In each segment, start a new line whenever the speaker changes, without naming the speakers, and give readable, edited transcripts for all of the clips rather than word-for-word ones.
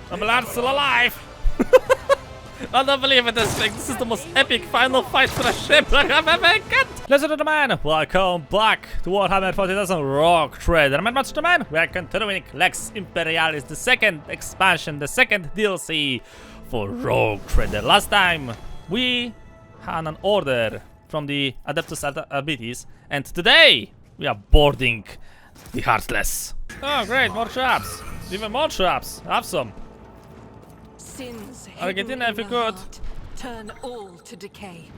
I'm glad still alive. I don't believe in this thing. This is the most epic final fight for a ship I have ever got. Ladies and gentlemen, welcome back to Warhammer 40,000 Rogue Trader. And gentlemen, we are continuing Lex Imperialis, the second expansion, the second DLC for Rogue Trader. Last time, we had an order from the Adeptus Arbites, and today, we are boarding the Heartless. Oh great, more traps. Even more traps. Have some.
Sins
I'll get in there if you could.
Turn all to decay.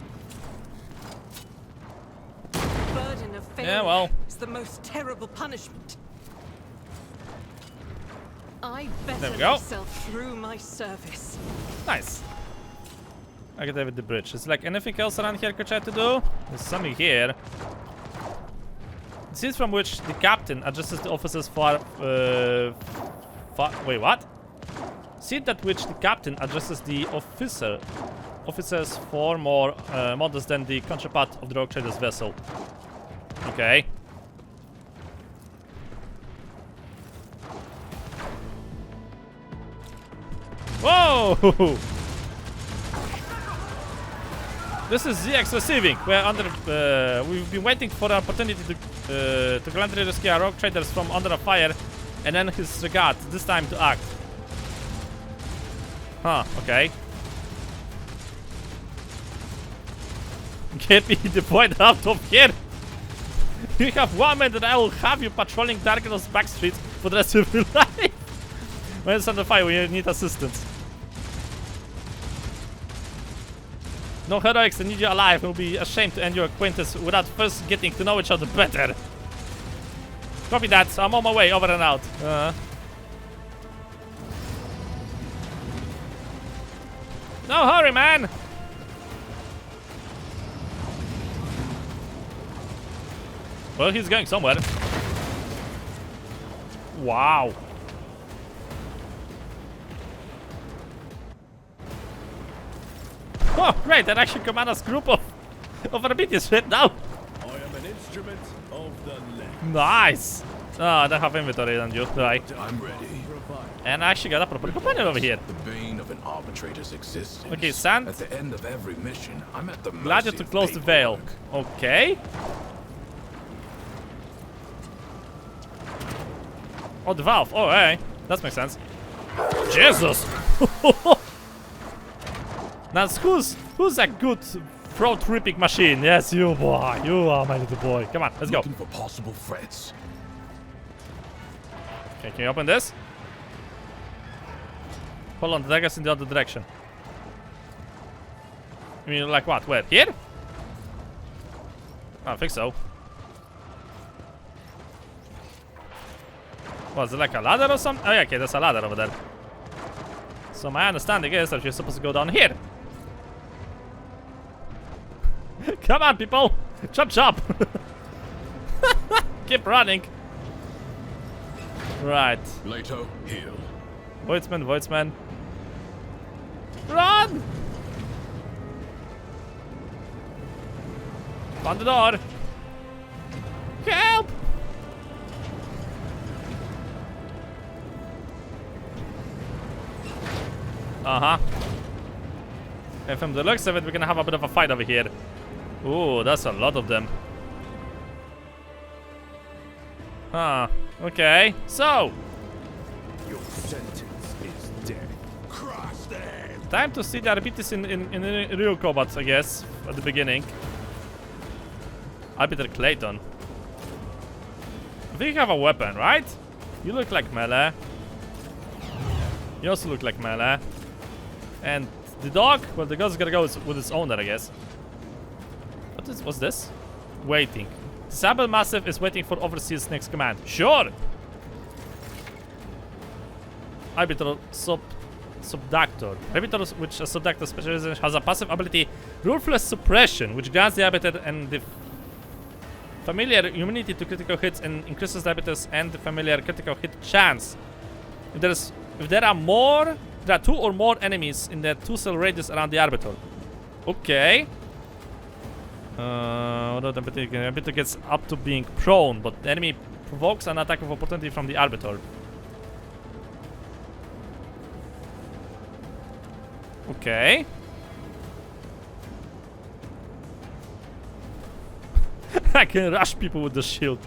Burden of failure is the most terrible punishment. I better myself through my service.
Nice. I get there with the bridge. Is like anything else around here I could try to do? There's something here. Scenes from which the captain adjusts the officers for wait, what? Scene at which the captain adjusts the officers for more models than the counterpart of the Rogue Trader's vessel. Okay. Whoa! This is ZX receiving. We're under. We've been waiting for an opportunity to gallantly rescue our Rogue Traders from under a fire, and then his regard. This time to act. Huh, okay. Get me deployed out of here! You have 1 minute and I will have you patrolling Darkness back streets for the rest of your life! When it's under fire, we need assistance. No heroics, I need you alive. We'll be ashamed to end your acquaintance without first getting to know each other better. Copy that, I'm on my way, over and out. No hurry, man! Well, he's going somewhere. Wow. Oh, great! That actually commands a group of Arbites right now.
I am an instrument of the Lex.
Nice. Oh, I don't have inventory on you, right?
I'm ready.
And I actually got a proper companion over here.
The bane of an arbitrator's existence.
Okay, Sand.
At the end of every mission, I'm at the
Glad you
mercy
to close
of
the veil.
paperwork.
Okay. Oh, the valve. Oh, hey. That makes sense. Jesus! Now, who's a good throat-ripping machine? Yes, you boy. You are my little boy. Come on, let's go.
Looking for possible threats.
Okay, can you open this? Hold on, drag us in the other direction. I mean, like what? Where? Here? I don't think so. Was it like a ladder or something? Oh yeah, okay, there's a ladder over there. So my understanding is that you're supposed to go down here. Come on, people! Chop chop! Keep running. Right.
Lato, heal.
Voidsman. Run! Found the door. Help! And from the looks of it, we're gonna have a bit of a fight over here. Ooh, that's a lot of them. Huh. Okay. So.
Your sentence is death. Crush them.
Time to see the Arbites in real combat, I guess, at the beginning. Arbiter Clayton. I think you have a weapon, right? You look like melee. You also look like melee. And the dog? Well, the dog's gonna go with its owner, I guess. What's this? Waiting. Sable Massive is waiting for Overseer's next command. Sure! Arbiter Subductor. Arbiter, which a Subductor specialization, has a passive ability Ruthless Suppression, which grants the Arbiter and the familiar immunity to critical hits and increases the Arbiter's and the familiar critical hit chance. If there are 2 or more enemies in the 2-cell radius around the Arbiter. Okay. The Arbiter gets up to being prone, but the enemy provokes an attack of opportunity from the Arbiter. Okay. I can rush people with the shield.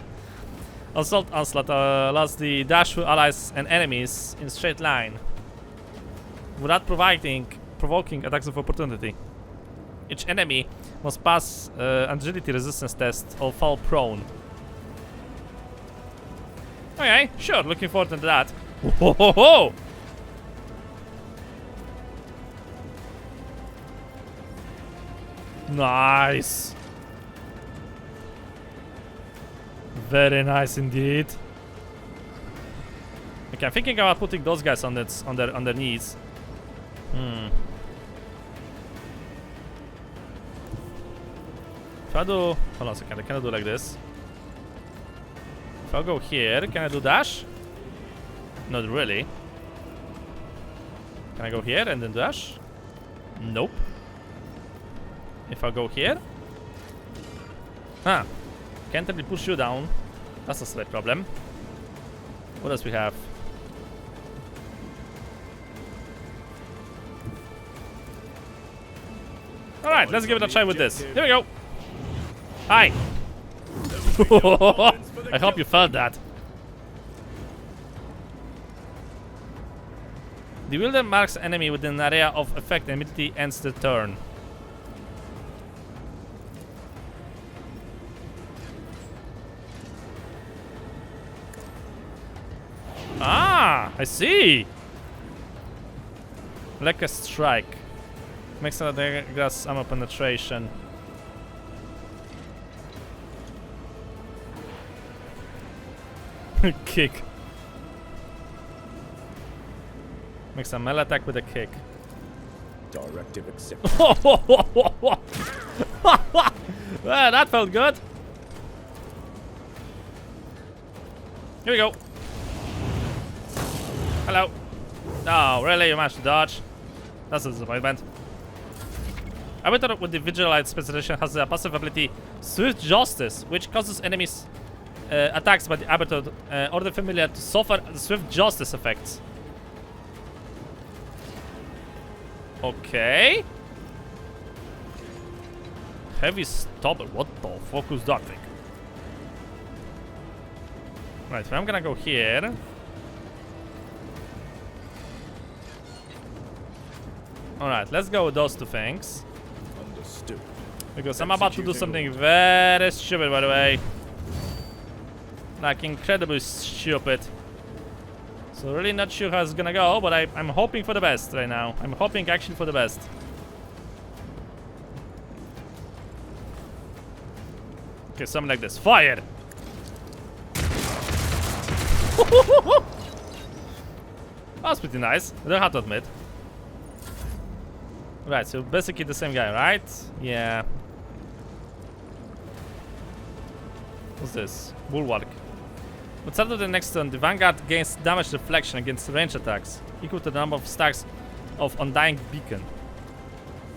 Assault Onslaught allows the dash through allies and enemies in straight line without provoking attacks of opportunity. Each enemy must pass agility resistance test or fall prone. Okay, sure, looking forward to that. Whoa! Nice. Very nice indeed. Okay, I'm thinking about putting those guys on their knees. If I do, hold on a second, can I do like this? If I go here, can I do dash? Not really. Can I go here and then dash? Nope. If I go here? Huh. Can't really push you down. That's a slight problem. What else we have? Alright, let's give it a try with this. Here we go. Hi. I hope you felt that. The wielder marks enemy within an area of effect and immediately ends the turn. Ah, I see. Like a strike. Makes another grass ammo penetration. Kick. Makes a melee attack with a kick.
Directive accepted.
Well, that felt good. Here we go. Hello. Oh, really? You managed to dodge? That's a disappointment. Arbiter with the Vigilite specialization has the passive ability Swift Justice, which causes enemies attacks by the Arbiter or the familiar to suffer the Swift Justice effects. Okay. Heavy stopper. What the fuck was that thing? Right, so I'm gonna go here. Alright, let's go with those two things.
Understood.
Because I'm about to do something very stupid, by the way. Like, incredibly stupid. So really not sure how it's gonna go, but I'm hoping for the best right now. I'm hoping actually for the best. Okay, something like this. Fire! That's pretty nice, I don't have to admit. Right, so basically the same guy, right? Yeah. What's this? Bulwark. But start of the next turn, the Vanguard gains damage deflection against range attacks, equal to the number of stacks of Undying Beacon.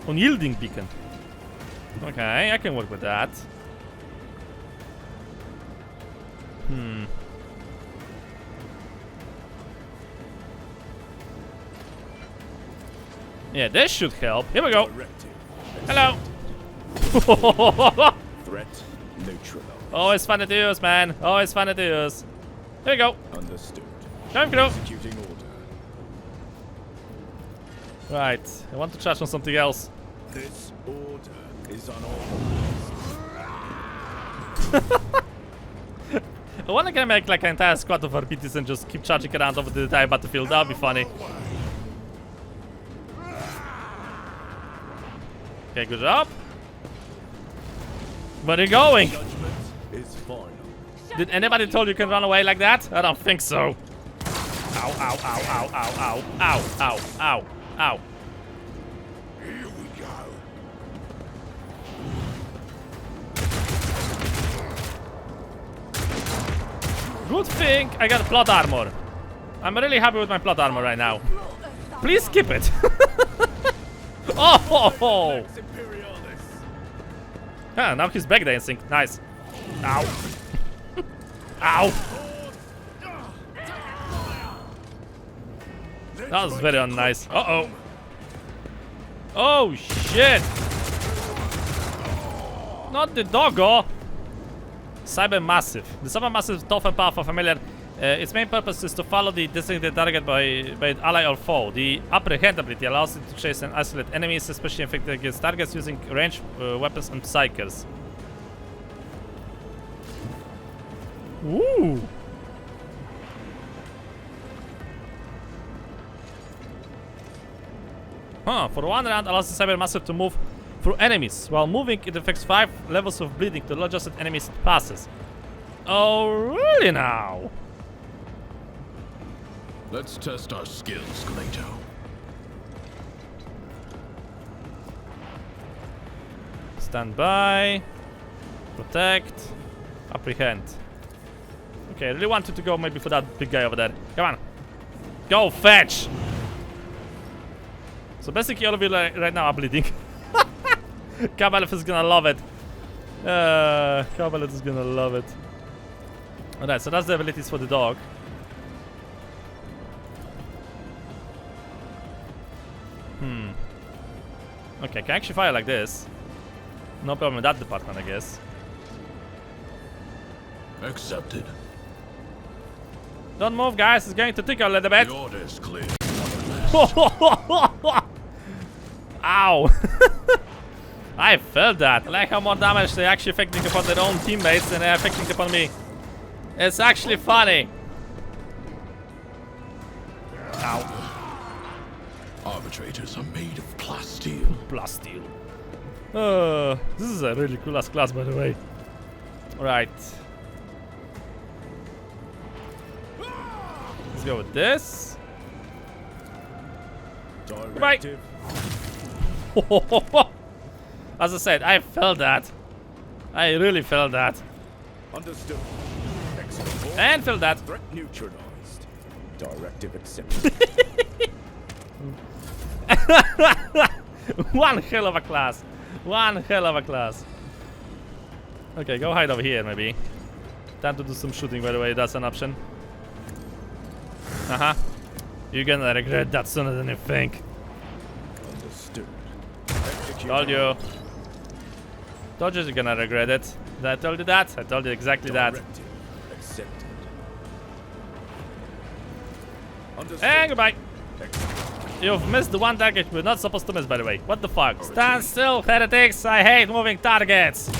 Unyielding Beacon. Okay, I can work with that. Yeah, this should help. Here we go.
Directive.
Hello.
Threat neutralized.
Always fun to use, man. Always fun to use. Here we go.
Understood.
Come through.
Executing order.
Right. I want to charge on something else.
This order is unauthorized.
I wanna get make like an entire squad of Arbites and just keep charging around over the entire battlefield. That would be funny. Okay, good job. Where are you going?
Judgment is final.
Did anybody told you can run away like that? I don't think so. Ow, ow, ow, ow, ow, ow, ow, ow, ow, ow.
Here we go.
Good thing I got plot armor. I'm really happy with my plot armor right now. Please skip it. Oh! Ho, ho.
Lex Imperialis.
Ah, now he's breakdancing. Nice. Ow. Ow. That was very unnice. Uh-oh. Oh shit! Not the doggo! Cyber Massive. The Cyber Massive is tough and powerful familiar. Its main purpose is to follow the designated target by an ally or foe. The Apprehend ability allows it to chase and isolate enemies, especially infected against targets using ranged weapons and psychers. Ooh! Huh, for 1 round allows the Cyber Massive to move through enemies. While moving, it affects 5 levels of bleeding to adjusted enemies it passes. Oh, really now?
Let's test our skills, Glato.
Stand by. Protect. Apprehend. Okay, I really wanted to go maybe for that big guy over there. Come on. Go fetch! So basically all of you right now are bleeding. Cabalef is gonna love it. Cabalef is gonna love it. Alright, so that's the abilities for the dog. Okay, I can actually fire like this. No problem in that department, I guess.
Accepted.
Don't move, guys. It's going to tickle a little bit.
The order is clear.
Ow! I felt that. I like how more damage they're actually affecting upon their own teammates than they're affecting upon me. It's actually funny. Ow.
Arbitrators are made of plasteel.
Plasteel. This is a really cool ass class, by the way. Right. Let's go with this.
Directive.
As I said, I felt that. I really felt that.
Understood. Excellent.
And felt that.
Threat neutralized. Directive accepted.
One hell of a class. One hell of a class. Okay, go hide over here, maybe. Time to do some shooting, by the way. That's an option. You're gonna regret that sooner than you think.
Understood.
Told you. Told you you're gonna regret it. Did I told you that? I told you exactly that.
Directive accepted. Understood.
And goodbye. You've missed the one target we're not supposed to miss, by the way. What the fuck? Stand still, heretics! I hate moving targets!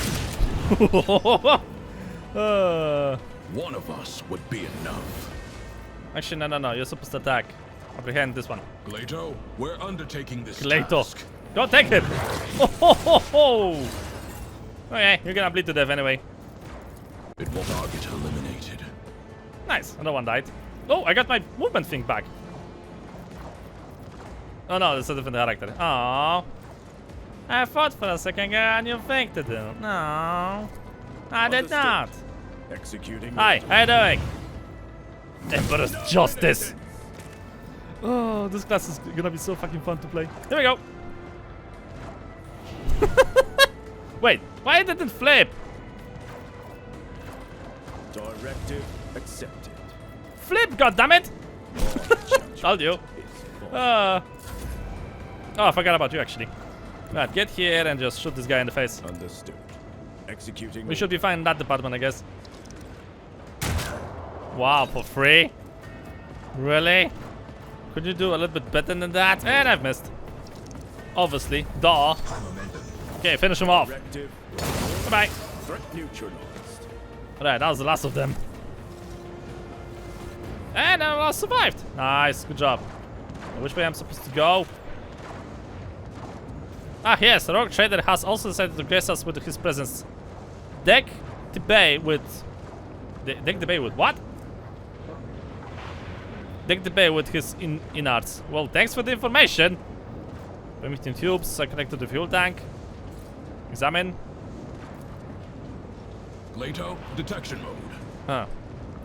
One of us would be enough.
Actually, no. You're supposed to attack. Apprehend this one.
Glato, we're undertaking this
Glato.
task.
Go take it! Okay, you're gonna bleed to death anyway.
It will target eliminated.
Nice, another one died. Oh, I got my movement thing back. Oh no, that's a different character. Oh, I thought for a second I had a new thing to do. No, I did not.
Executing.
Hi, how you doing? Emperor's Justice. Oh, this class is gonna be so fucking fun to play. Here we go. Wait, why did it flip?
Directive accepted.
Flip, goddammit! Told you. Oh, I forgot about you actually. Right, get here and just shoot this guy in the face.
Understood. Executing.
We should be fine in that department, I guess. Wow, for free? Really? Could you do a little bit better than that? And I've missed. Obviously. Duh. Okay, finish him off.
Directive.
Bye-bye.
Threat neutralized.
Alright, that was the last of them. And I survived. Nice, good job. Which way I'm supposed to go? Ah, yes, the Rogue Trader has also decided to grace us with his presence. Deck the bay with... Deck the bay with what? Deck the bay with his innards. Well, thanks for the information. Permitting tubes are connected to the fuel tank. Examine.
Glato, detection mode.
Huh.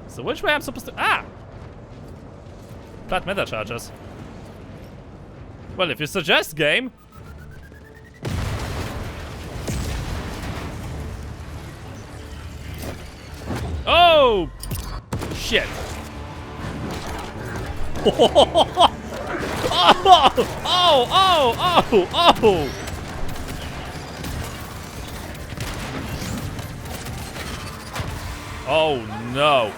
So which way I'm supposed to... Ah! Flat meta charges. Well, if you suggest, game. Oh! Shit. Oh! Oh! Oh! Oh! Oh! Oh no!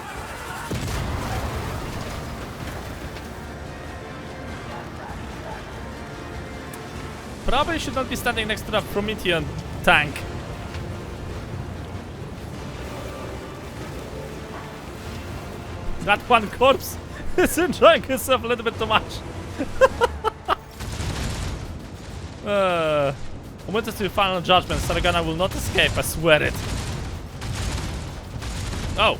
Probably should not be standing next to that Promethean tank. That one corpse is enjoying himself a little bit too much. Witness to final judgment. Sargona will not escape, I swear it. Oh.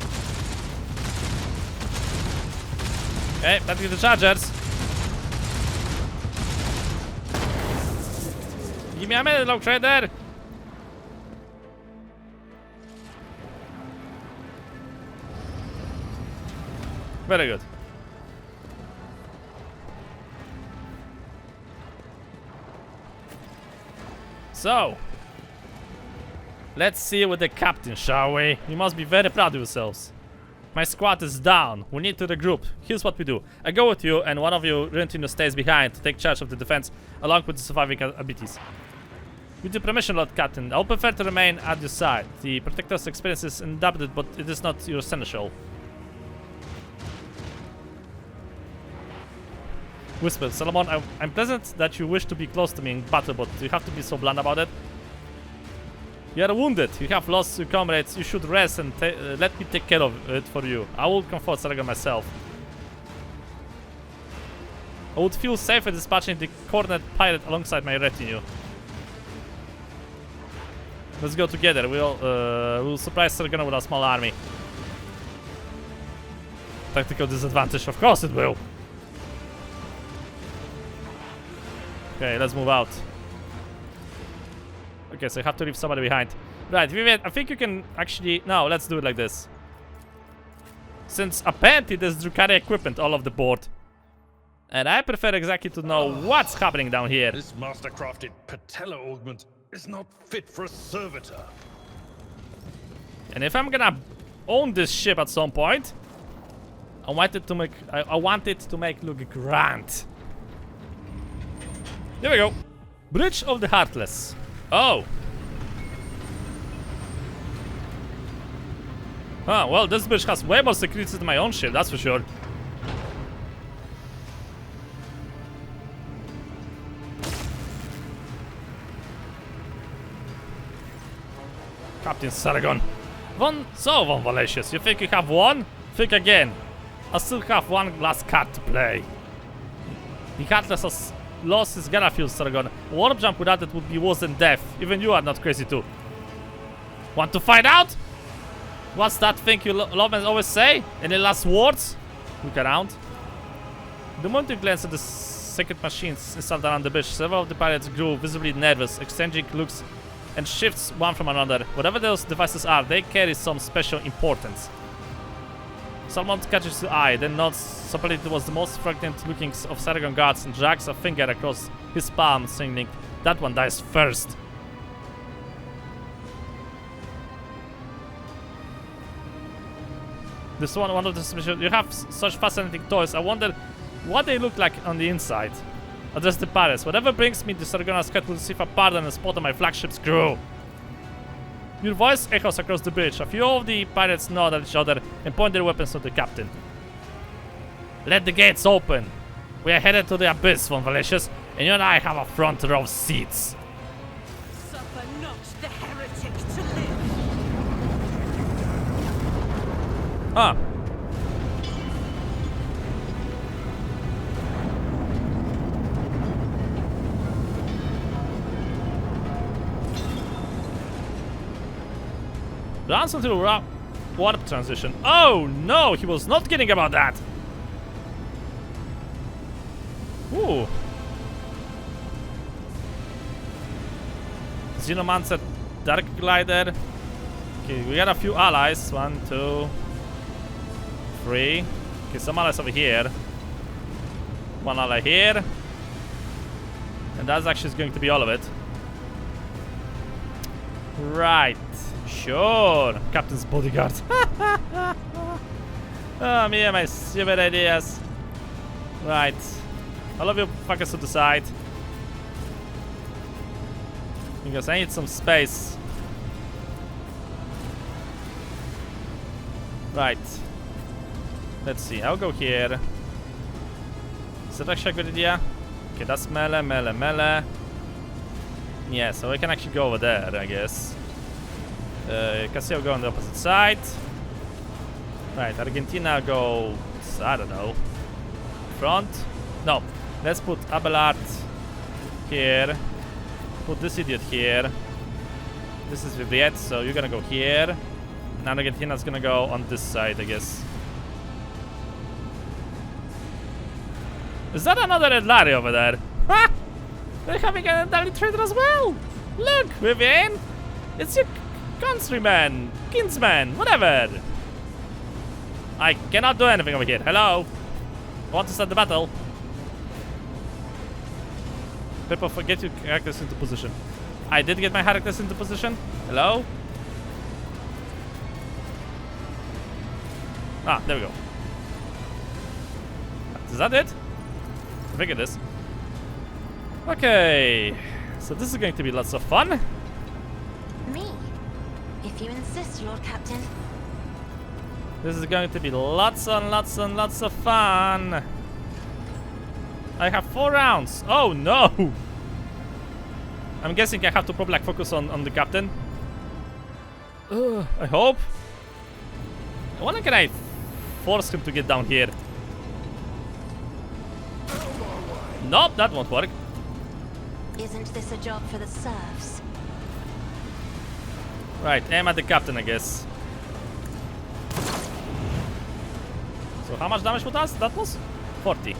Okay, let's get the chargers. Give me a minute, Log Trader. Very good. So, let's see with the captain, shall we? You must be very proud of yourselves. My squad is down. We need to regroup. Here's what we do. I go with you, and one of you Rentino stays behind to take charge of the defense, along with the surviving abilities. With your permission, Lord Captain, I would prefer to remain at your side. The Protector's experience is undoubted, but it is not your essential. Whisper, Solomon, I'm pleasant that you wish to be close to me in battle, but you have to be so blunt about it. You are wounded, you have lost your comrades, you should rest and let me take care of it for you. I will comfort Sargona myself. I would feel safer dispatching the cornered pirate alongside my retinue. Let's go together, we'll surprise Sargona with a small army. Tactical disadvantage, of course it will. Okay, let's move out. Okay, so I have to leave somebody behind. Right, Vivian, I think you can actually... No, let's do it like this. Since apparently there's Drukhari equipment all over the board. And I prefer exactly to know what's happening down here.
This master-crafted patella augment is not fit for a servitor.
And if I'm gonna own this ship at some point, I want it to make look grand. There we go. Bridge of the Heartless. Oh. Ah, well, this bridge has way more security than my own ship, that's for sure. Captain Sargona. Von Valancius, you think you have won? Think again. I still have one last card to play. The Heartless has lost his Garafield, Sargona. Warp jump without it would be worse than death. Even you are not crazy too. Want to find out? What's that thing you lovers always say? Any last words? Look around. The moment you glance at the secret machines installed around the bridge, several of the pirates grew visibly nervous, exchanging looks and shifts one from another. Whatever those devices are, they carry some special importance. Salmon catches the eye, then nods supposedly it was the most frightened looking of Sargon guards and drags a finger across his palm, signaling, "That one dies first." This one of the special. You have such fascinating toys. I wonder what they look like on the inside. Address the pirates. Whatever brings me to Sargona's cat will receive a pardon and spot on my flagship's crew. Your voice echoes across the bridge. A few of the pirates nod at each other and point their weapons at the captain. Let the gates open. We are headed to the abyss, von Valancius, and you and I have a front row seats.
Suffer not the heretic to live.
Ah. The answer to the warp transition. Oh no, he was not kidding about that. Ooh. Xenomancer, Dark Glider. Okay, we got a few allies. 1, 2, 3. Okay, some allies over here. One ally here. And that's actually going to be all of it. Right. Sure. Captain's bodyguard. Oh, me and my stupid ideas. Right. All of you fuckers to the side. Because I need some space. Right. Let's see, I'll go here. Is that actually a good idea? Okay, that's melee, melee, melee. Yeah, so I can actually go over there, I guess. Casio go on the opposite side. Right, Argentina go, I don't know, front? No, let's put Abelard here. Put this idiot here. This is Viviette, so you're gonna go here. And Argentina's gonna go on this side, I guess. Is that another Red Larry over there? Ha! They're having an elderly trader as well! Look, Vivienne! It's your countryman, kinsman, whatever! I cannot do anything over here. Hello? I want to start the battle. People forget your characters into position. I did get my characters into position. Hello? Ah, there we go. Is that it? I think it is. Okay. So this is going to be lots of fun.
Me? If you insist, Lord Captain.
This is going to be lots and lots and lots of fun. I have 4 rounds. Oh no! I'm guessing I have to probably like focus on the captain. I hope. I wonder, can I force him to get down here? Nope, that won't work.
Isn't this a job for the serfs?
Right, aim at the captain, I guess. So how much damage with us? That was 40.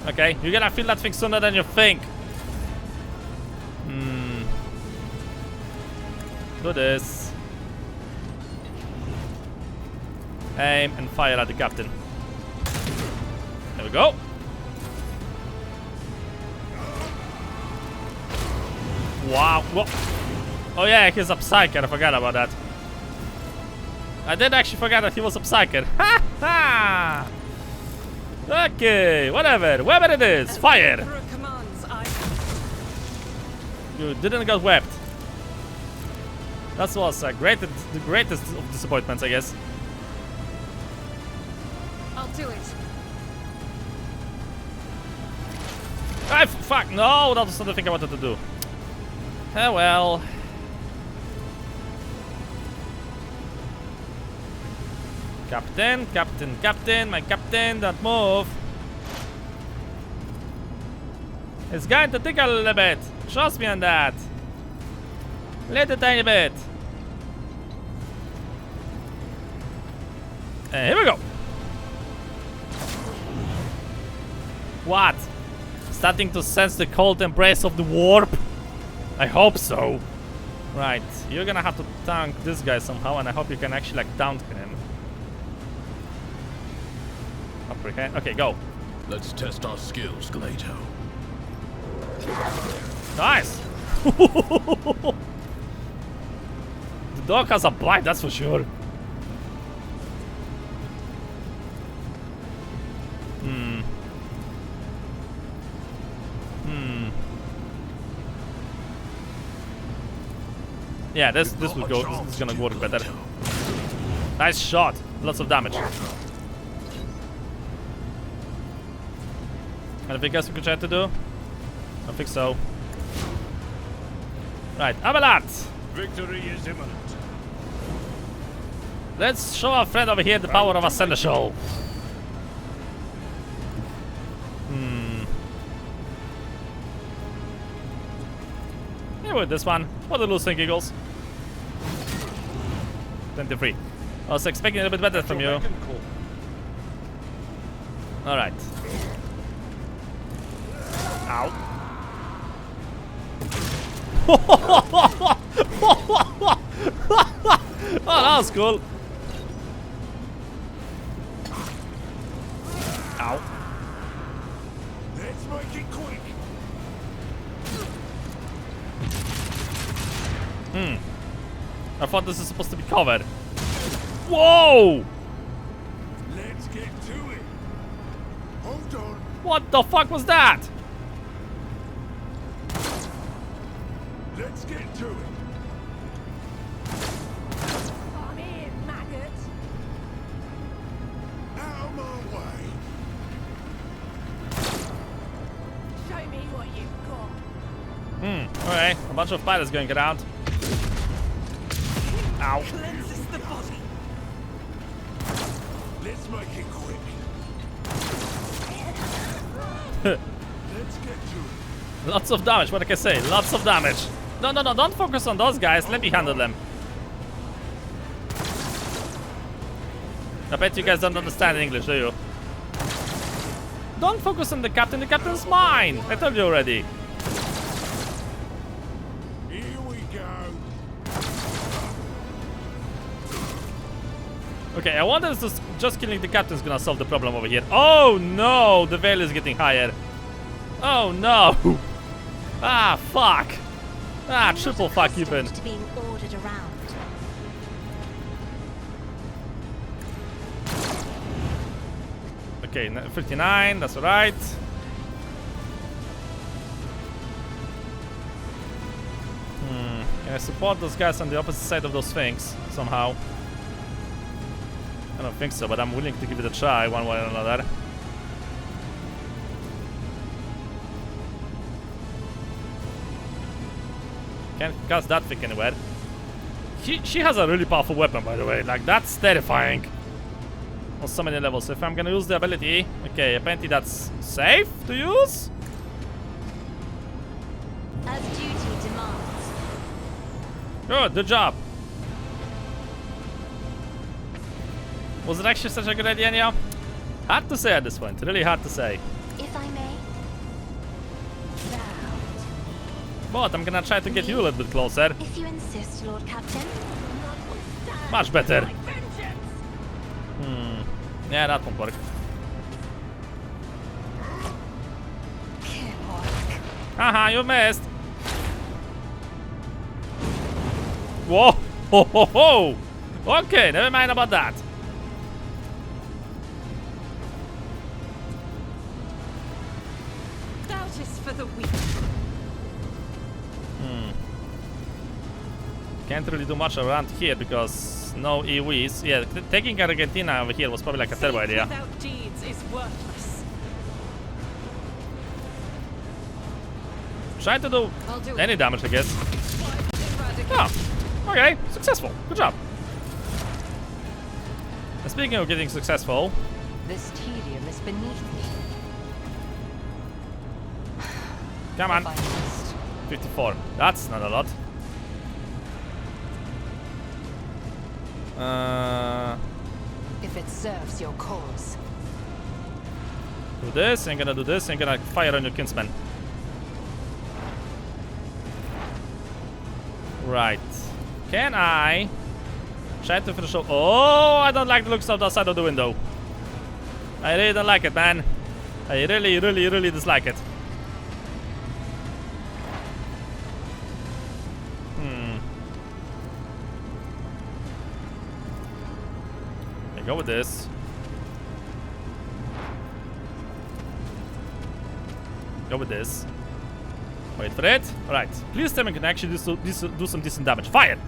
Okay, you're gonna feel that thing sooner than you think. Do this. Aim and fire at the captain. There we go. Wow. Whoa. Oh yeah, he's a psyker. I forgot about that. I did actually forget that he was a psyker. Ha ha! Okay, whatever. Whatever it is, fire! You didn't get wept. That was the greatest of disappointments, I guess.
I'll do it.
Ah, fuck, no, that was not the thing I wanted to do. Oh well. Captain, captain, captain, my captain, don't move. It's going to tickle a little bit. Trust me on that. Little tiny bit. And here we go. What? Starting to sense the cold embrace of the warp? I hope so. Right, you're gonna have to tank this guy somehow, and I hope you can actually like down him. Apprehend. Okay, go.
Let's test our skills, Glato.
Nice. The dog has a bite, that's for sure. Yeah, this will go. This is gonna work better. Nice shot. Lots of damage. Anything else we could try to do? I don't think so. Right, Abelard!
Victory is imminent.
Let's show our friend over here the power of a seneschal. Yeah, with this one. For the losing giggles. 23. I was expecting a little bit better from you. Alright. Ow. Oh, that was cool. Ow.
Let's make it quick.
I thought this is supposed to be covered. Whoa!
Let's get to it. Hold on.
What the fuck was that?
Let's get to it.
I'm in, maggot.
Out of my way.
Show me what you've got.
Alright. A bunch of pilots going around. Ow.
Cleanses the body.
Let's make it quick. Let's get to it.
Lots of damage, what can I say? Lots of damage. No, don't focus on those guys. Let me handle them. I bet you guys don't understand English, do you? Don't focus on the captain. The captain's mine. I told you already.
Here we go.
Okay, I wonder if just killing the captain is gonna solve the problem over here. Oh no, the veil is getting higher. Oh no. Ah, fuck. Ah, triple fuck even.
To being ordered around.
Okay, 59, that's alright. Can I support those guys on the opposite side of those things somehow? I don't think so, but I'm willing to give it a try one way or another. Can't cast that thing anywhere. She has a really powerful weapon, by the way. Like, that's terrifying on so many levels. So if I'm gonna use the ability, okay, apparently that's safe to use.
As duty demands.
Good job. Was it actually such a good idea, Neo? Hard to say at this point. Really hard to say.
If I may.
But I'm gonna try to get you a little bit closer.
If you insist, Lord Captain.
Much better. Yeah, that won't work. Haha, you missed. Whoa! Ho ho ho! Okay, never mind about that.
Doubt is for the weak.
Can't really do much around here because no EVs. Yeah, taking Argentina over here was probably like a terrible idea.
Without deeds is worthless.
Try to do
I'll do
any damage, I guess.
Eradicate.
Oh, okay, successful. Good job. And speaking of getting successful,
This tedium is beneath me.
come on,
If I must.
54. That's not a lot.
If it serves your cause.
Do this, I'm gonna do this, I'm gonna fire on your kinsman. Right. Can I try to finish off? Oh, I don't like the looks of the side of the window. I really don't like it, man. I really dislike it. Okay, go with this. Go with this. Wait for it. Alright. Please tell me I can actually do some decent damage. Fire!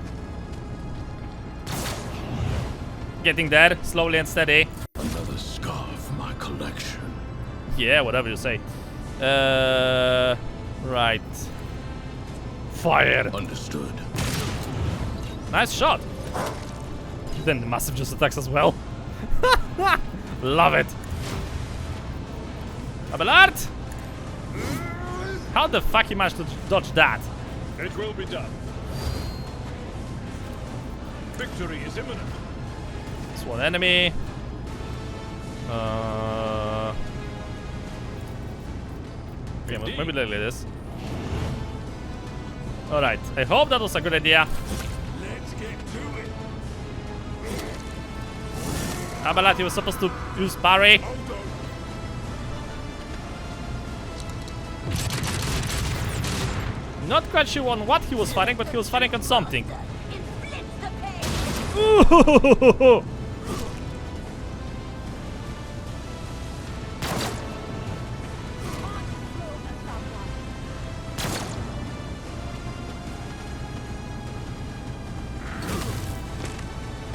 Getting there, slowly and steady.
Another scar for my collection.
Yeah, whatever you say. Right. Fire!
Understood.
Nice shot! Then the massive just attacks as well. Love it! Abelard! How the fuck he managed to dodge that?
It will be done. Victory is imminent.
It's one enemy. Okay, maybe like this. Alright, I hope that was a good idea.
Let's get to it.
Abalat, you were supposed to use parry.
Hold on.
Not quite sure on what he was fighting, but he was fighting on something. Ooh.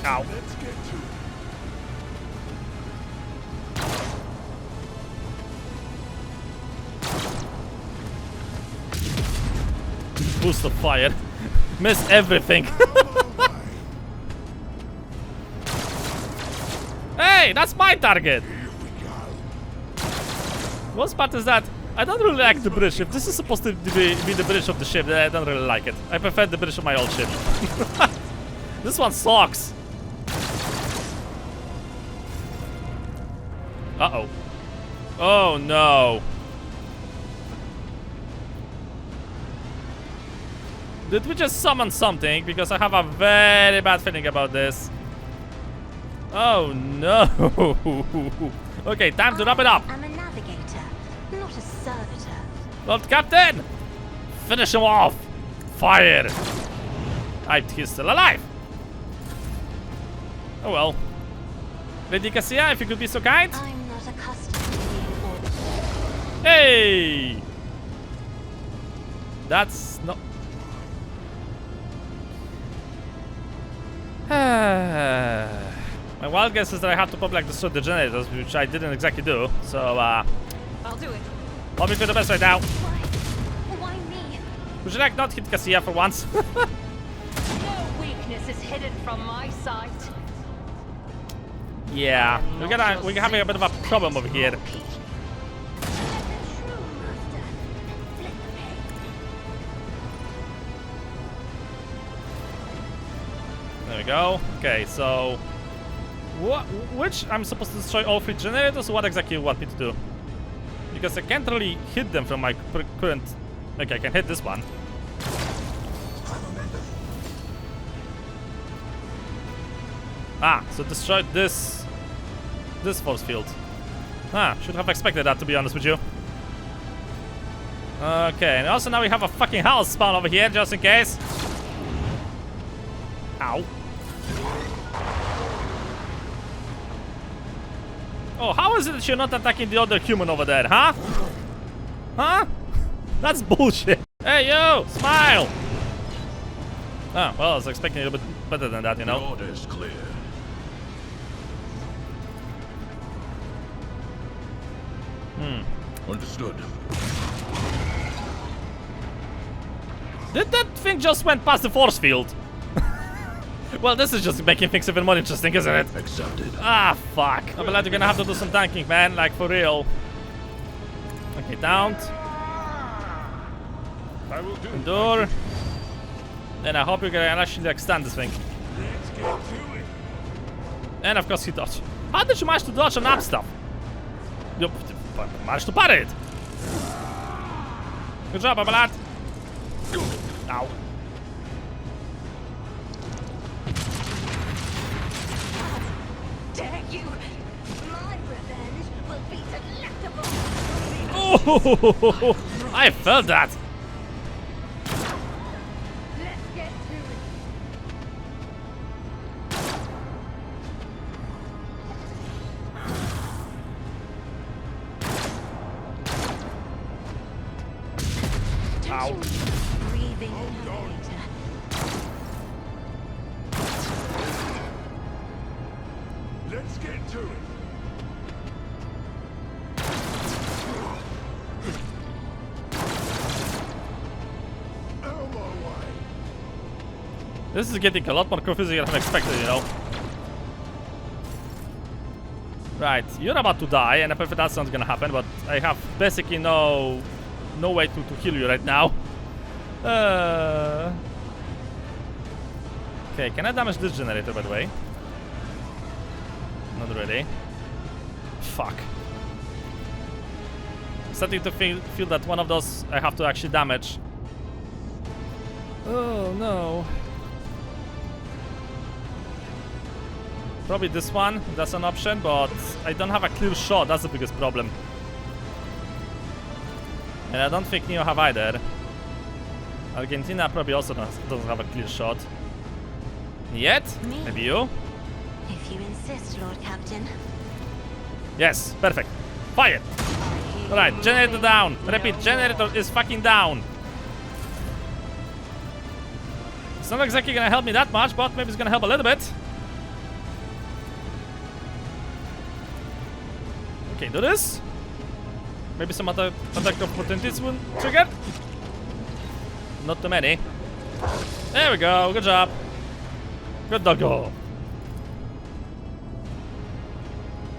Ow. Boost of fire. Miss everything. Hey, that's my target. What part is that? I don't really like the bridge. If this is supposed to be the bridge of the ship, then I don't really like it. I prefer the bridge of my old ship. This one sucks. Uh-oh. Oh, no. Did we just summon something? Because I have a very bad feeling about this. Oh, no. Okay, time to wrap it up.
I'm a navigator, not a servitor.
Lord Captain! Finish him off! Fire! He's still alive! Oh well. Lady Cassia, if you could be so kind?
I'm not accustomed to being ordered.
Hey! That's not... My wild guess is that I have to probably like destroy the generators, which I didn't exactly do. So,
I'll do it.
hope for the best right now.
Why me?
Would you like not hit Cassia for once?
No weakness is hidden from my sight.
Yeah, we're having a bit of a problem over here. There we go. Okay, so which I'm supposed to destroy all 3 generators, or what exactly you want me to do? Because I can't really hit them from my current. Okay, I can hit this one. Ah, so destroy this force field. Ah, should have expected that, to be honest with you. Okay, and also now we have a fucking house spawn over here, just in case. Ow. Oh, how is it that you're not attacking the other human over there, huh? Huh? That's bullshit. Hey, yo! Smile! Oh, well, I was expecting a little bit better than that, you know?
The order's clear. Understood.
Did that thing just went past the force field? Well, this is just making things even more interesting, isn't it?
Accepted.
Ah, fuck. I'm glad you're gonna have to do some tanking, man. Like, for real. Okay, downed.
I will do.
Endure. And I hope you can actually extend this thing.
Let's get to it.
And of course he dodged. How did you manage to dodge an up stuff? You managed to parry it. Good job, my lad. Ow.
Dare you? My revenge will be delectable.
Oh, I felt that.
Let's get to it.
Ow.
Breathing navigator.
Let's get to it. Out of my way.
This is getting a lot more confusing than I expected, you know. Right, you're about to die, and I prefer that's not gonna happen, but I have basically no way to heal you right now. Okay, can I damage this generator, by the way? Not really. Fuck. I'm starting to feel that one of those I have to actually damage. Oh no. Probably this one, that's an option, but I don't have a clear shot, that's the biggest problem. And I don't think Neo have either. Argentina probably also doesn't have a clear shot. Yet?
Me?
Maybe you?
If you insist, Lord Captain.
Yes, perfect. Fire! Alright, generator down. Repeat, generator is fucking down. It's not exactly gonna help me that much, but maybe it's gonna help a little bit. Okay, do this. Maybe some other attack opportunities will trigger. Not too many. There we go. Good job. Good doggo.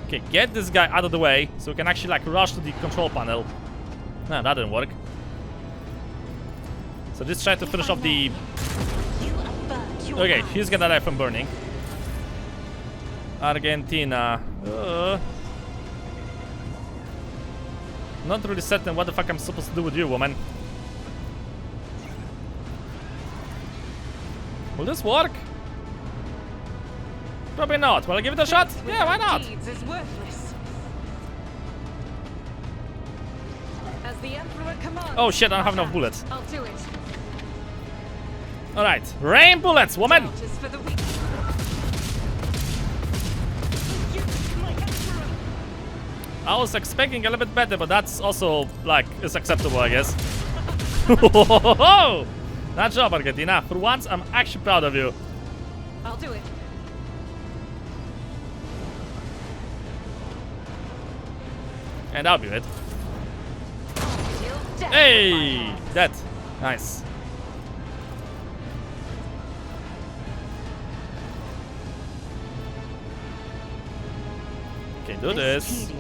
Okay, get this guy out of the way so we can actually like rush to the control panel. No, that didn't work. So just try to finish off the... Okay, he's gonna die from burning. Argentina. Not really certain what the fuck I'm supposed to do with you, woman. Will this work? Probably not. Will I give it a shot? Yeah, why not? Oh shit, I don't have enough bullets.
I'll do it.
Alright, rain bullets, woman! I was expecting a little bit better, but that's also, like, is acceptable, I guess. Nice job, Argentina. For once, I'm actually proud of you.
I'll do it.
And that'll be it. Hey! Dead. Nice. Okay, do this.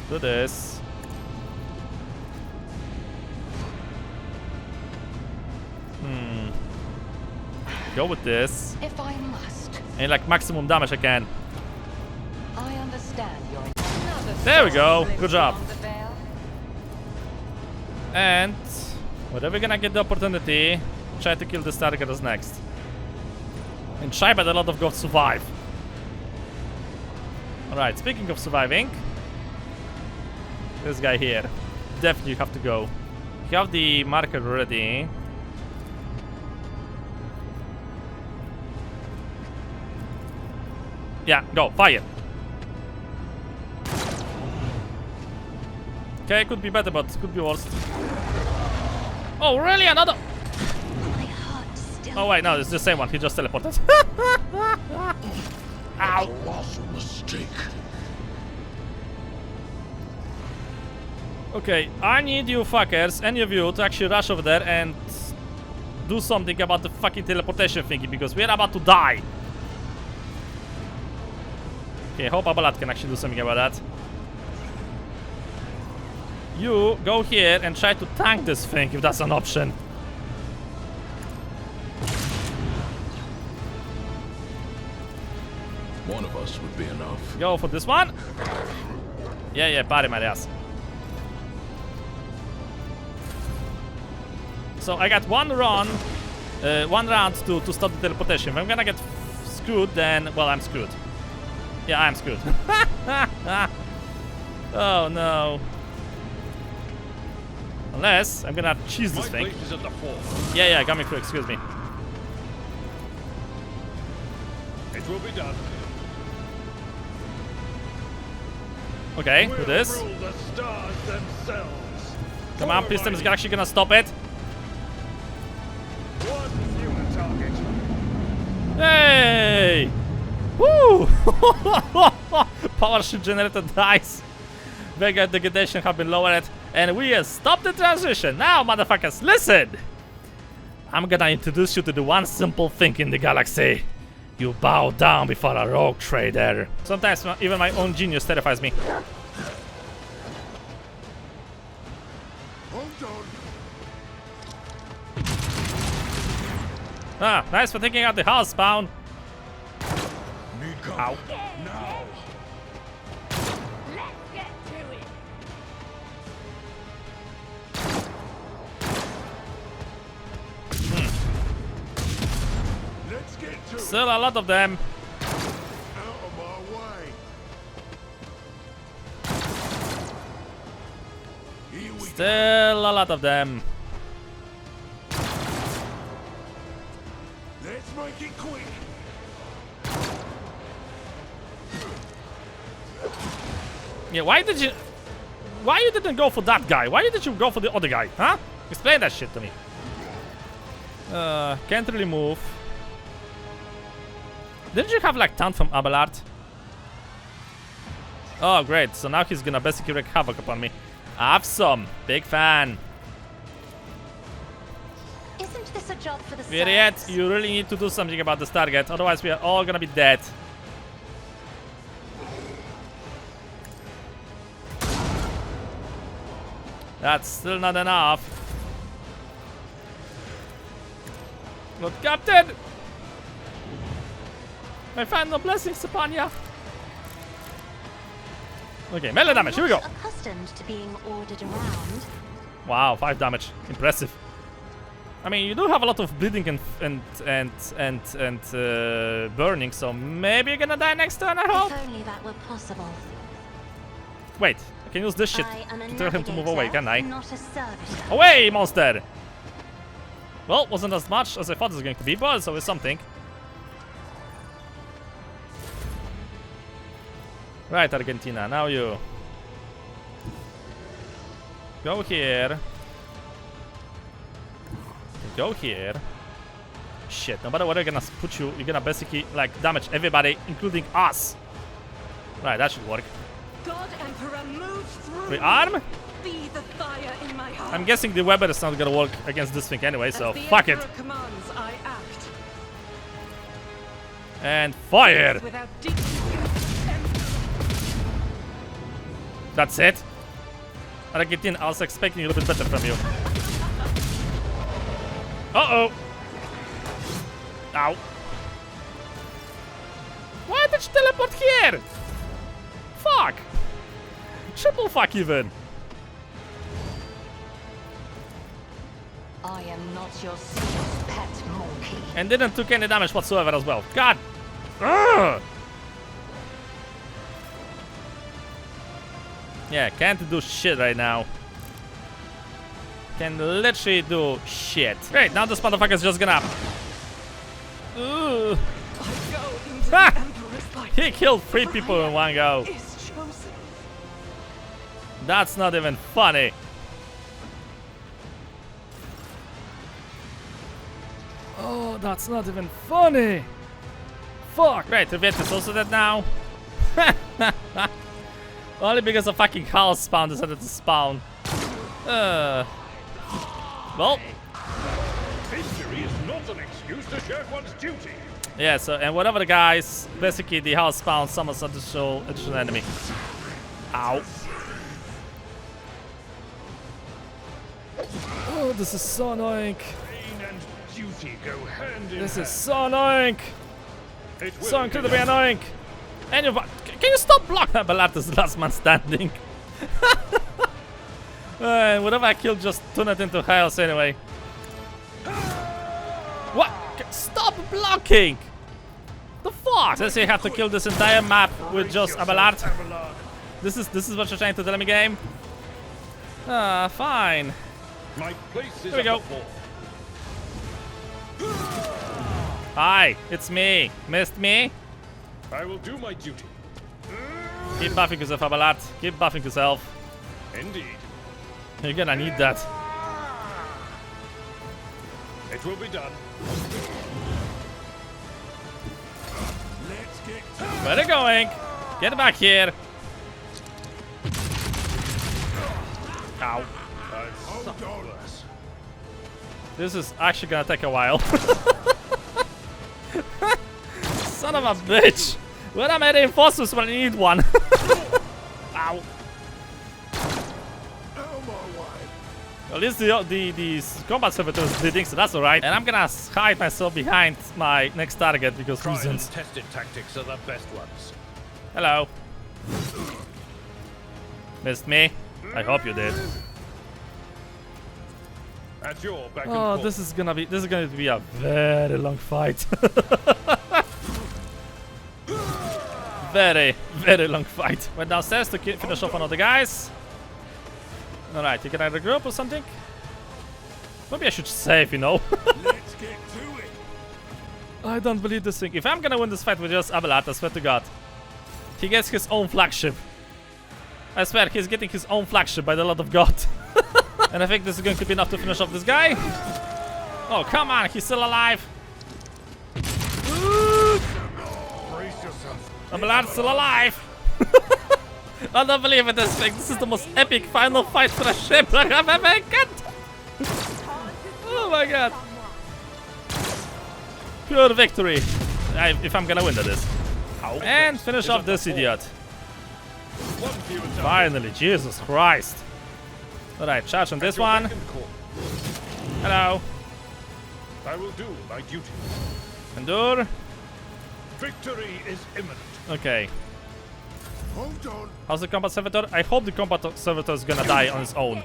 Do this. Go with this.
If I must.
And like maximum damage I can.
I understand your...
There we go. Good job. And whatever gonna get the opportunity, try to kill this target as next. And try by a lot of God survive. Alright, speaking of surviving, this guy here. Definitely you have to go. You have the marker ready. Yeah, go, fire. Okay, could be better, but could be worse. Oh, really? Another? Oh wait, no, it's the same one. He just teleported. Ow!
Was a mistake.
Okay, I need you fuckers, any of you, to actually rush over there and do something about the fucking teleportation thingy, because we're about to die. Okay, hope Abalat can actually do something about that. You go here and try to tank this thing if that's an option.
One of us would be enough.
Go for this one. Yeah, party my ass. So I got one round to stop the teleportation. If I'm gonna get screwed, then well, I'm screwed. Yeah, I'm screwed. Oh no. Unless I'm gonna cheese this thing. Yeah, got me through, excuse me.
It will be done.
Okay, do this.
Rule the stars themselves.
Come on, Piston is actually gonna stop it.
One fewer target.
Hey! Woo! Power ship generator dies. Vega degradation have been lowered, and we have stopped the transition. Now, motherfuckers, listen! I'm gonna introduce you to the one simple thing in the galaxy. You bow down before a rogue trader. Sometimes even my own genius terrifies me.
Hold on.
Ah, nice for taking out the house spawn. Ow.
Now.
Let's get to it.
Let's get to
Still a lot of them.
out of my way. Here we
Still a lot of them.
Let's make it quick.
Yeah, why you didn't go for that guy? Why did you go for the other guy, huh? Explain that shit to me. Can't really move. Didn't you have like taunt from Abelard? Oh, great. So now he's gonna basically wreak havoc upon me. Awesome. Big fan.
Isn't this a job for the
Idiot,
serfs?
you really need to do something about this target, otherwise we are all gonna be dead. That's still not enough. Lord Captain! My final blessings upon ya. Okay, melee damage, here we go.
I'm not accustomed to being ordered around.
Wow, 5 damage. Impressive. I mean, you do have a lot of bleeding and burning, so maybe you're gonna die next turn, I hope.
If only that were possible.
Wait, I can use this shit
I am a
to tell him to move away, can I?
not a servitor.
Away, monster! Well, wasn't as much as I thought it was going to be, but it's always something. Right, Argentina, now you. Go here. Go here. Shit, no matter what, you're gonna put you, you're gonna basically, like, damage everybody, including us. Right, that should work.
God Emperor, move through.
Rearm?
Be the fire in my heart.
I'm guessing the Weber is not gonna work against this thing anyway, so
As the
fuck it.
Emperor commands, I act.
And fire!
Without deep.
That's it. Argentina, I was expecting a little bit better from you. Uh-oh. Ow. Why did you teleport here? Fuck. Triple fuck even.
I am not your sister's pet monkey.
And didn't took any damage whatsoever as well. God. Ugh. Yeah, can't do shit right now. Can literally do shit. Great, now this motherfucker's just gonna... Ugh.
I go into
Ha!
the Emperor's light.
He killed 3 people in one go.
Is chosen.
That's not even funny. Oh, that's not even funny. Fuck. Right, Rivet is also dead now. Only because a fucking house spawn decided to spawn. Well.
Victory is not an excuse to shirk one's duty.
Yeah, so, and whatever the guys, basically the house spawn summons additional enemy. Ow. Oh, this is so annoying.
Pain and duty go hand in
This
hand.
is so annoying.
It will
So
be
incredibly
done.
annoying. And you, can you stop blocking? Belat is the last man standing. Whatever I killed just turned it into chaos anyway. What? Stop blocking! The fuck? Says you have to kill this entire map with just Abelard. This is what you're trying to tell me, game? Ah, fine.
My place is
Here we go.
at the fore.
Hi, it's me. Missed me?
I will do my duty.
Keep buffing yourself, Abelard. Keep buffing yourself.
Indeed.
You're gonna need that.
It will be done. Let's get
Where are you going? Get back here. Ow.
worse.
This is actually gonna take a while. Son of a bitch. Where are my reinforcements when I need one? Ow. At least the combat servitor is bleeding, so that's alright. And I'm gonna hide myself behind my next target because
Tried and
reasons.
tested tactics are the best ones.
Hello. Missed me? I hope you did.
At your back and
Oh,
forth.
this is gonna be a very long fight. Very, very long fight. Went downstairs to finish off one of the guys. Alright, you can either regroup or something. Maybe I should save, you know.
Let's get to it.
I don't believe this thing. If I'm gonna win this fight with just Abelard, I swear to God. He gets his own flagship. I swear, he's getting his own flagship by the Lord of God. And I think this is going to be enough to finish off this guy. Oh, come on, he's still alive.
Brace yourself.
Abelard's still alive. I don't believe in this thing. This is the most epic final fight for a shipwreck I've ever encountered. Oh my god. Pure victory. If I'm gonna win this. And finish off this idiot. Finally, Jesus Christ. Alright, charge on this one. Hello.
I will do my duty.
Endure.
Victory is imminent.
Okay.
Hold on.
How's the combat servitor? I hope the combat servitor is gonna die on his own.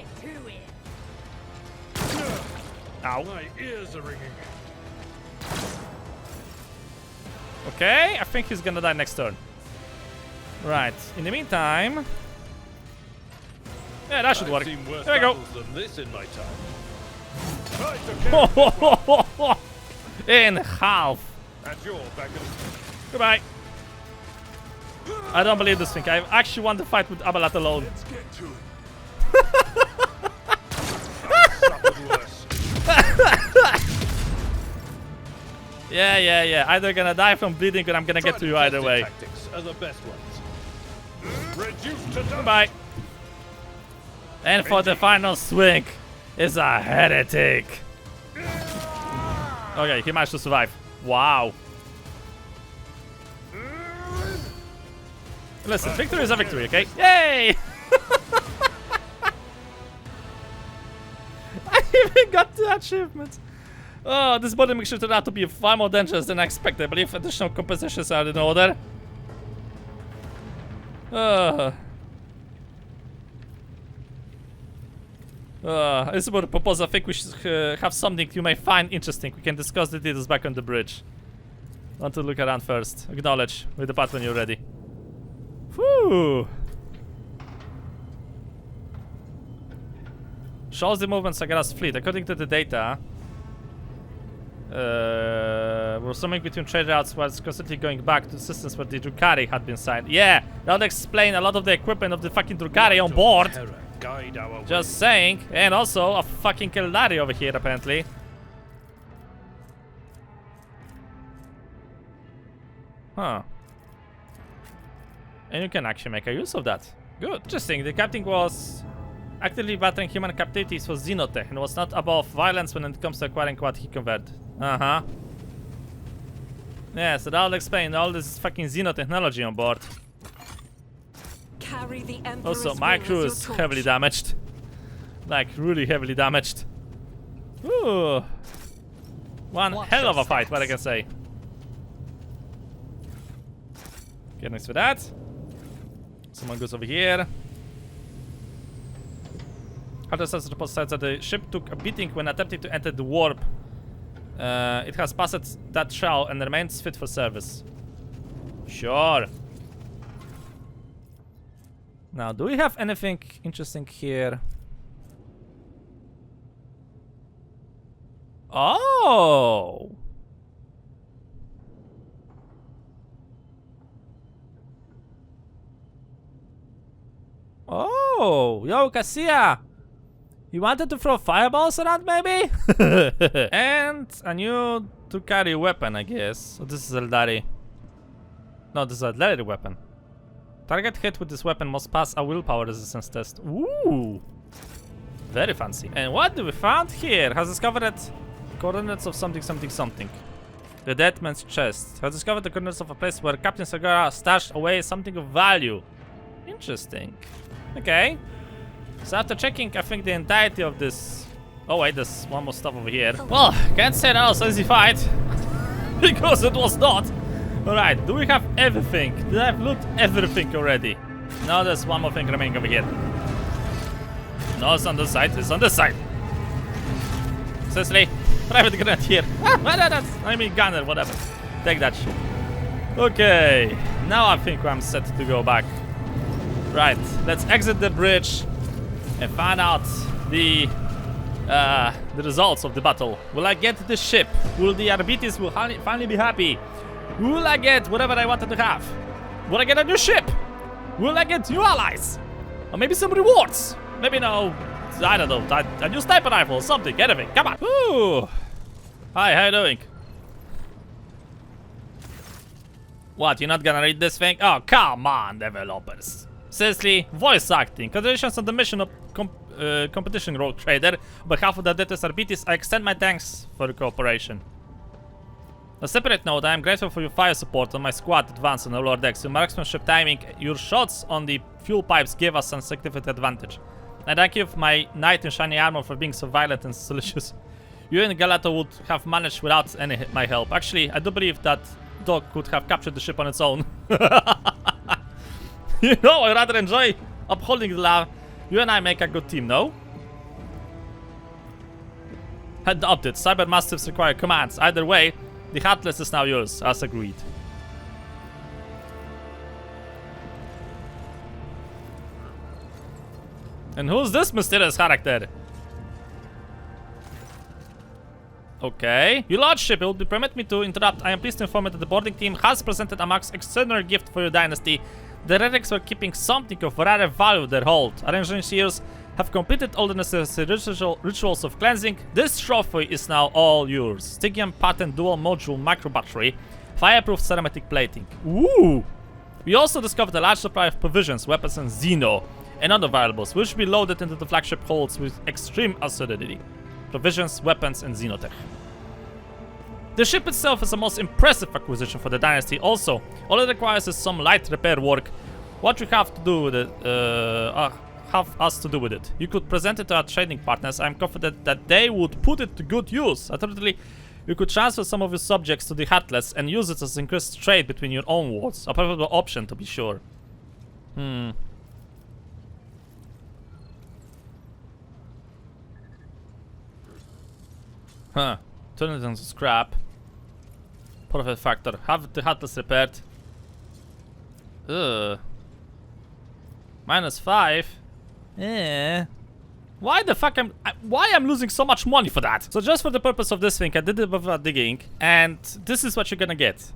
Ow.
My ears are ringing.
Okay, I think he's gonna die next turn. Right. In the meantime, yeah, that should work.
I've seen worse
There we go.
battles than this in my time. Try to carry
In half.
at your back of
Goodbye. I don't believe this thing. I actually won the fight with Abalat alone.
Let's get to it. Suffered worse.
Yeah. Either gonna die from bleeding or I'm gonna get to you either way.
Tactics are the best ones. Reduced to dust.
Goodbye. And for the final swing is a heretic. Okay, he managed to survive. Wow. Listen, victory is a victory, okay? Yay! I even got the achievement. Oh, this body mixture turned out to be far more dangerous than I expected. I believe additional compensations are in order. I would propose I think we should have something you may find interesting. We can discuss the details back on the bridge. Want to look around first. Acknowledge. We depart when you're ready. Whew. Shows the movements against fleet. According to the data, we're swimming between trade routes while constantly going back to systems where the Drukhari had been signed. Yeah, that would explain a lot of the equipment of the fucking Drukhari on board.
Guide our
Just saying. And also a fucking Keldari over here, apparently. Huh. And you can actually make a use of that. Good. Interesting. The captain was actively battling human captivities for Xenotech and was not above violence when it comes to acquiring what he converted. Uh-huh. Yeah, so that'll explain all this fucking Xenotechnology on board.
Carry the Emperor's
Also, my
will
crew
as
is
your
heavily
torch.
damaged. Like, really heavily damaged. Ooh. One hell of a fight, what I can say. Okay, thanks for that. Someone goes over here. Heartless report says that the ship took a beating when attempting to enter the warp. It has passed that shell and remains fit for service. Sure. Now, do we have anything interesting here? Oh! Oh! Yo, Cassia! You wanted to throw fireballs around, maybe? And a new to carry weapon, I guess. So this is Eldari. No, this is a legendary weapon. Target hit with this weapon must pass a willpower resistance test. Ooh! Very fancy. And what do we found here? Has discovered coordinates of something. The dead man's chest. Has discovered the coordinates of a place where Captain Sargona stashed away something of value. Interesting. Okay. So after checking, I think the entirety of this... Oh wait, there's one more stuff over here. Well, can't say that was an easy fight. Because it was not. Alright, do we have everything? Did I have loot everything already? No, there's one more thing remaining over here. No, it's on the side. It's on the side. Seriously? Private grenadier. I mean gunner, whatever. Take that shit. Okay. Now I think I'm set to go back. Right. Let's exit the bridge and find out the results of the battle. Will I get the ship? Will the Arbites will finally be happy? Will I get whatever I wanted to have? Will I get a new ship? Will I get new allies? Or maybe some rewards? Maybe no, I don't know, a new sniper rifle or something, anything, come on. Ooh. Hi, how you doing? What, you're not gonna read this thing? Oh, come on, developers. Seriously, voice acting. Congratulations on the mission of competition, Rogue Trader. On behalf of the Adeptus Arbites, I extend my thanks for your cooperation. On a separate note, I am grateful for your fire support on my squad advance on the lower decks. Your marksmanship timing, your shots on the fuel pipes gave us some significant advantage. And I give my knight in shiny armor for being so violent and delicious. You and Galato would have managed without my help. Actually, I do believe that dog could have captured the ship on its own. You know, I rather enjoy upholding the law. You and I make a good team, no? Adopted. Cyber Mastiffs require commands. Either way, the Heartless is now yours, as agreed. And who's this mysterious character? Okay. Your Lordship, it will permit me to interrupt. I am pleased to inform you that the boarding team has presented a most extraordinary gift for your dynasty. The relics were keeping something of rare value their hold. Our engineers have completed all the necessary rituals of cleansing. This trophy is now all yours. Stygian patent dual module micro battery, fireproof ceramic plating. Ooh! We also discovered a large supply of provisions, weapons, and Xeno, and other valuables, which will be loaded into the flagship holds with extreme acidity. Provisions, weapons, and Xenotech. The ship itself is a most impressive acquisition for the dynasty. Also, all it requires is some light repair work. What you have to do with it, have us to do with it. You could present it to our trading partners. I'm confident that they would put it to good use. Alternatively, you could transfer some of your subjects to the Heartless and use it as increased trade between your own worlds. A preferable option, to be sure. Huh. Turn it into scrap. Profit factor. Have the Heartless repaired. Ugh. -5. Eh. Why the fuck why I'm losing so much money for that? So just for the purpose of this thing, I did it without digging, and this is what you're gonna get.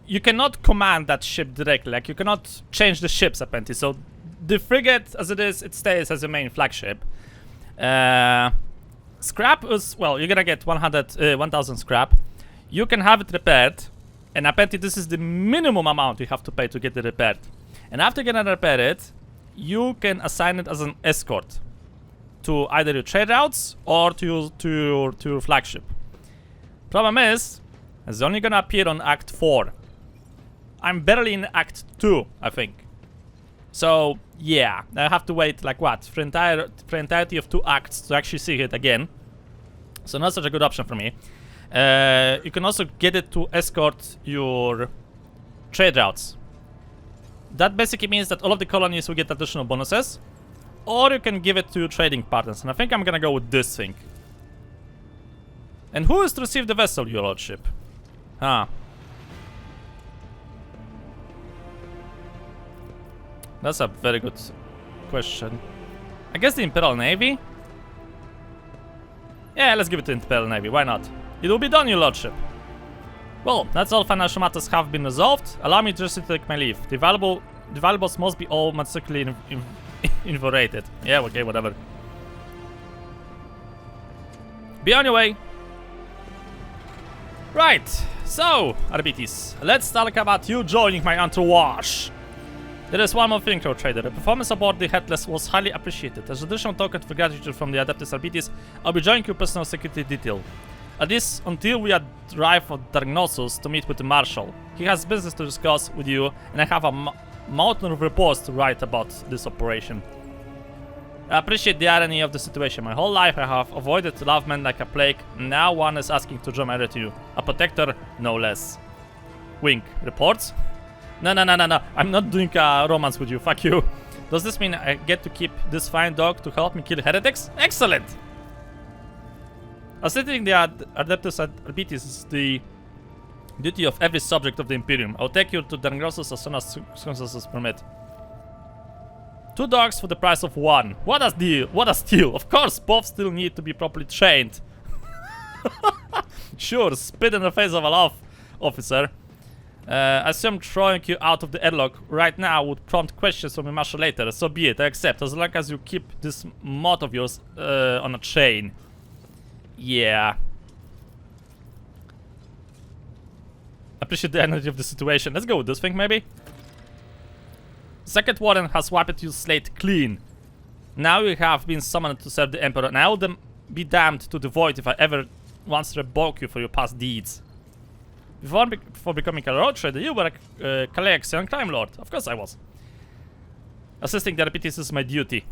You cannot command that ship directly, like you cannot change the ships apparently. So the frigate as it is, it stays as your main flagship. Scrap is, well, you're gonna get 1,000 scrap. You can have it repaired, and apparently this is the minimum amount you have to pay to get it repaired. And after you're gonna repair it, you can assign it as an escort to either your trade routes or to your flagship. Problem is, it's only gonna appear on Act 4. I'm barely in Act 2, I think. So yeah, I have to wait like what, for entirety of 2 acts to actually see it again. So not such a good option for me. You can also get it to escort your trade routes. That basically means that all of the colonies will get additional bonuses, or you can give it to your trading partners, and I think I'm gonna go with this thing. And who is to receive the vessel, your lordship? Ah. That's a very good question. I guess the Imperial Navy? Yeah, let's give it to the Imperial Navy, why not? It will be done, your lordship. Well, that's all financial matters have been resolved. Allow me just to take my leave. The valuables must be all meticulously inventoried. Yeah, okay, whatever. Be on your way. Right, so, Arbites, let's talk about you joining my entourage. There is one more thing, Rogue Trader. The performance aboard the Heartless was highly appreciated. As additional token for gratitude from the Adeptus Arbites, I'll be joining your personal security detail. At this, until we arrive at Dargnosus to meet with the Marshal. He has business to discuss with you, and I have a mountain of reports to write about this operation. I appreciate the irony of the situation. My whole life I have avoided love men like a plague, and now one is asking to join my retinue. A protector, no less. Wink. Reports? No. I'm not doing a romance with you. Fuck you. Does this mean I get to keep this fine dog to help me kill heretics? Excellent! Assisting the Adeptus Arbites is the duty of every subject of the Imperium. I'll take you to Dargnosus as soon as circumstances permit. 2 dogs for the price of 1. What a deal! What a steal! Of course, both still need to be properly trained. Sure, spit in the face of a law officer. I assume throwing you out of the airlock right now would prompt questions from the Marshal later. So be it, I accept, as long as you keep this mod of yours on a chain. Yeah. Appreciate the energy of the situation. Let's go with this thing, maybe. Second Warden has wiped your slate clean. Now you have been summoned to serve the Emperor, and I will be damned to the void if I ever once rebuke you for your past deeds. Before becoming a road trader, you were a Calexian crime lord. Of course I was. Assisting the Arbites is my duty.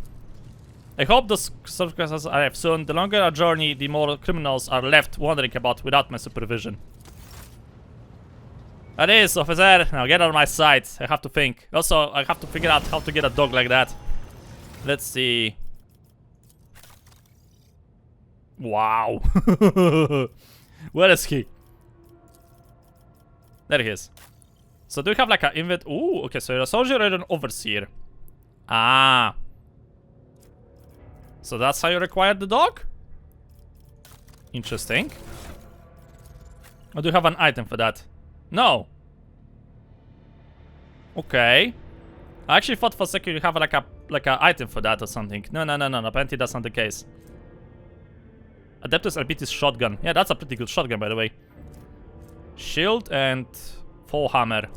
I hope those circumstances arrive soon. The longer our journey, the more criminals are left wandering about without my supervision. That is, officer. Now get out of my sight. I have to think. Also, I have to figure out how to get a dog like that. Let's see. Wow. Where is he? There he is. So do you have like an invent? Ooh, okay, so you're a soldier or an overseer. Ah. So that's how you require the dog? Interesting. Or do you have an item for that? No. Okay. I actually thought for a second you have like a item for that or something. No. Apparently that's not the case. Adeptus Arbites shotgun. Yeah, that's a pretty good shotgun, by the way. Shield and full hammer.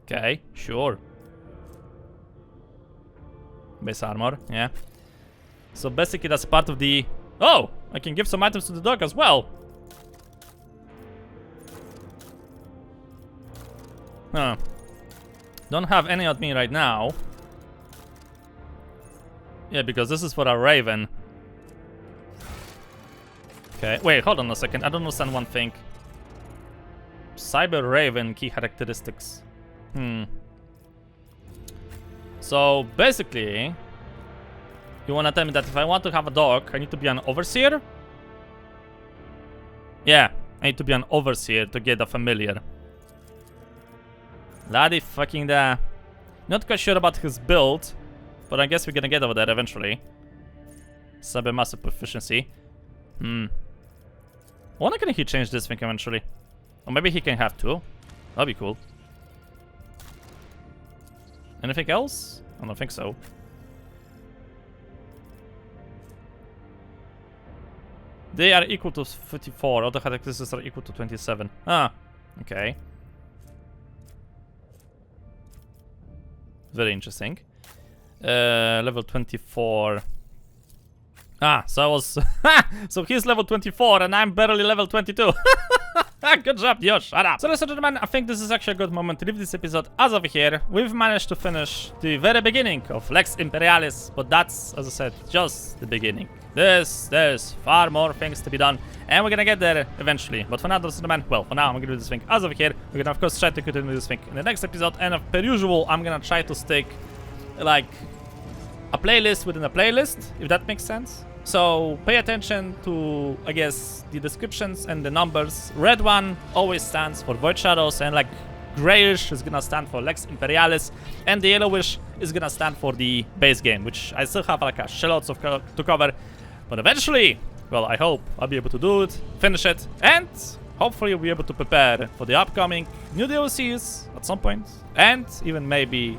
Okay, sure. Base armor, yeah. So basically that's part of the... Oh! I can give some items to the dog as well. Huh. Don't have any on me right now. Yeah, because this is for a raven. Okay, wait, hold on a second. I don't understand one thing. Cyber Raven key characteristics. So basically, you wanna tell me that if I want to have a dog, I need to be an overseer? Yeah, I need to be an overseer to get a familiar. Laddie fucking da. Not quite sure about his build, but I guess we're gonna get over there eventually. Cyber massive proficiency. I wonder can he change this thing eventually? Or maybe he can have two. That'd be cool. Anything else? I don't think so. They are equal to 54. Other characteristics are equal to 27. Ah, okay. Very interesting. Level 24. Ah, so I was... so he's level 24 and I'm barely level 22. Good job, Dio, shut up. So ladies and gentlemen, I think this is actually a good moment to leave this episode as over here. We've managed to finish the very beginning of Lex Imperialis, but that's, as I said, just the beginning. There's far more things to be done, and we're gonna get there eventually. But for now, ladies and gentlemen, well, for now, I'm gonna do this thing as over here. We're gonna, of course, try to continue this thing in the next episode, and per usual, I'm gonna try to stick, like, a playlist within a playlist, if that makes sense. So pay attention to, I guess, the descriptions and the numbers. Red one always stands for Void Shadows, and like grayish is gonna stand for Lex Imperialis, and the yellowish is gonna stand for the base game, which I still have like a shitloads of to cover. But eventually, well, I hope I'll be able to do it, finish it, and hopefully we'll be able to prepare for the upcoming new DLCs at some point, and even maybe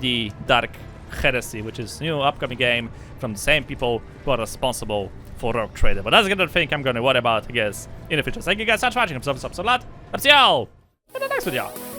the Dark Heresy, which is new upcoming game from the same people who are responsible for Rogue Trader. But that's gonna think I'm gonna worry about, I guess, in the future. Thank you guys so much for watching. I'm so a lot. I'll see y'all in the next video.